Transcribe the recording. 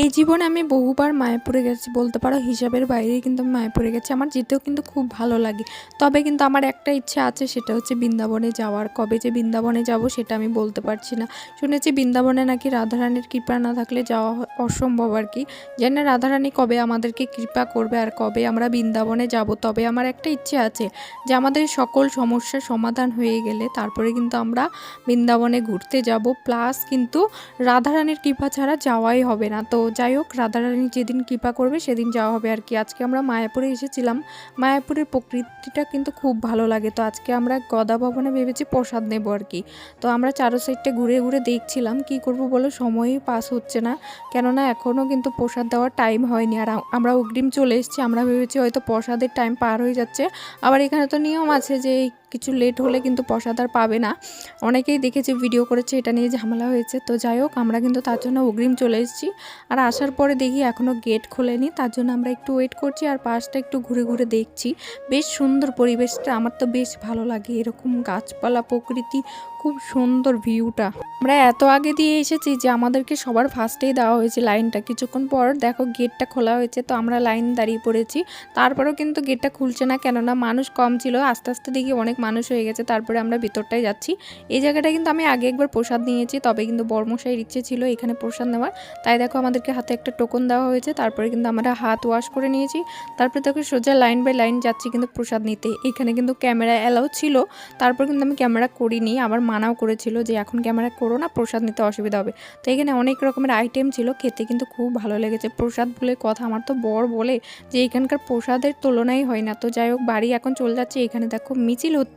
এই জীবনে আমি বহুবার মায়াপুরে গেছি বলতে পারো, হিসাবের বাইরে কিন্তু আমি মায়াপুরে গেছি। আমার যেতেও কিন্তু খুব ভালো লাগে। তবে কিন্তু আমার একটা ইচ্ছা আছে, সেটা হচ্ছে বৃন্দাবনে যাওয়ার। কবে যে বৃন্দাবনে যাব সেটা আমি বলতে পারছি না। শুনেছি বৃন্দাবনে নাকি রাধারানীর কৃপা না থাকলে যাওয়া অসম্ভব আর কি। জানি না রাধারানী কবে আমাদেরকে কৃপা করবে আর কবে আমরা বৃন্দাবনে যাব। তবে আমার একটা ইচ্ছে আছে যে আমাদের সকল সমস্যার সমাধান হয়ে গেলে তারপরে কিন্তু আমরা বৃন্দাবনে ঘুরতে যাব। প্লাস কিন্তু রাধারানীর কৃপা ছাড়া যাওয়াই হবে না। তো যাই হোক, রাধারানী যেদিন কৃপা করবে সেদিন যাওয়া হবে আর কি। আজকে আমরা মায়াপুরে এসেছিলাম। মায়াপুরের প্রকৃতিটা কিন্তু খুব ভালো লাগে। তো আজকে আমরা গদা ভবনে ভেবেছি প্রসাদ নেব আর কি। তো আমরা চারো সাইডটা ঘুরে ঘুরে দেখছিলাম কি করব বলো, সময়ই পাস হচ্ছে না। কেননা এখনও কিন্তু প্রসাদ দেওয়ার টাইম হয়নি। আর আমরা অগ্রিম চলে এসেছি। আমরা ভেবেছি হয়তো প্রসাদের টাইম পার হয়ে যাচ্ছে। আবার এখানে তো নিয়ম আছে যে কিছু লেট হলে কিন্তু প্রসাদ আর পাবে না। অনেকেই দেখেছি ভিডিও করেছে, এটা নিয়ে ঝামেলা হয়েছে। তো যাই হোক, আমরা কিন্তু তার জন্য অগ্রিম চলে এসেছি। আর আসার পরে দেখি এখনও গেট খোলেনি, তার জন্য আমরা একটু ওয়েট করছি আর পাশটা একটু ঘুরে ঘুরে দেখছি। বেশ সুন্দর পরিবেশটা, আমার তো বেশ ভালো লাগে এরকম গাছপালা প্রকৃতি, খুব সুন্দর ভিউটা। আমরা এত আগে দিয়ে এসেছি যে আমাদেরকে সবার ফার্স্টেই দেওয়া হয়েছে লাইনটা। কিছুক্ষণ পর দেখো গেটটা খোলা হয়েছে, তো আমরা লাইন দাঁড়িয়ে পড়েছি। তারপরেও কিন্তু গেটটা খুলছে না, কেননা মানুষ কম ছিল। আস্তে আস্তে দেখি অনেক মানুষ হয়ে গেছে, তারপরে আমরা ভিতরটায় যাচ্ছি। এই জায়গাটা কিন্তু আমি আগে একবার প্রসাদ নিয়েছি, তবে কিন্তু বড়মশাইয়ের ইচ্ছে ছিল এখানে প্রসাদ নেওয়ার। তাই দেখো আমাদেরকে হাতে একটা টোকন দেওয়া হয়েছে। তারপরে কিন্তু আমরা হাত ওয়াশ করে নিয়েছি। তারপরে দেখো সোজা লাইন বাই লাইন যাচ্ছি কিন্তু প্রসাদ নিতে। এখানে কিন্তু ক্যামেরা অ্যালাউ ছিল, তারপর কিন্তু আমি ক্যামেরা করিনি। আবার মানাও করেছিল যে এখন ক্যামেরা করো না, প্রসাদ নিতে অসুবিধা হবে। তো এখানে অনেক রকমের আইটেম ছিল, খেতে কিন্তু খুব ভালো লেগেছে। প্রসাদ বলে কথা, আমার তো বর বলে যে এখানকার প্রসাদের তুলনাই হয় না। তো যাই হোক, বাড়ি এখন চলে যাচ্ছে। এখানে দেখো মিছিল হচ্ছে।